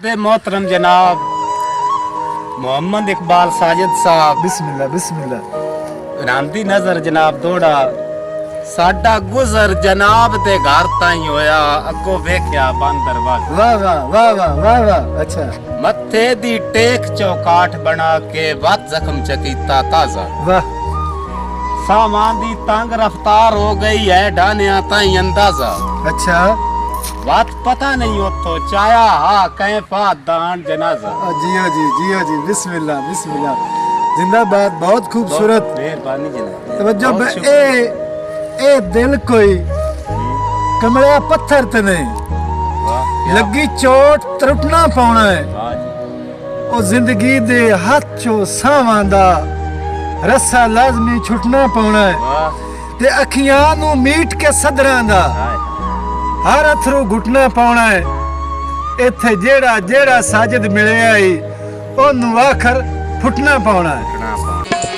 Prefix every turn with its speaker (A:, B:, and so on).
A: दे मोहतरम जनाब मोहम्मद इकबाल साजिद साहब
B: बिस्मिल्लाह बिस्मिल्लाह।
A: रामदी नजर जनाब दौड़ा साडा गुजर जनाब दे घर ताई होया अगो वेख्या बंद दरवाजा
B: वाह वाह वाह वाह वाह वाह। अच्छा
A: मत्थे दी टेक चौकाट बना के वत जख्म चकीता ताजा
B: वाह।
A: सामान दी तंग रफ्तार हो गई है डानिया ताई अंदाजा
B: अच्छा
A: बात पता नहीं उतो चाया हा कैफा दान जनाजा
B: जियो जी बिस्मिल्लाह बिस्मिल्लाह। जिंदाबाद बहुत खूबसूरत।
A: मेहरबानी जनाब
B: तवज्जो
A: बहुत
B: बे
A: शुक्रिया।
B: ए दिल कोई कमरा पत्थर ते नहीं
A: वाह, क्या
B: लगी चोट त्रुटना पाउना है
A: वाह जी।
B: ओ जिंदगी दे हाथ चो सावां दा रस्सा लाजमी छुटना पाउना है
A: वाह,
B: ते अखियां नू मीट के सदरां दा
A: हाय,
B: हर अथरू घुटना पाउना है। इत्थे जेड़ा जेड़ा साजिद मिले आई ओनू आखर फुटना पाउना है।
A: इतना पानी।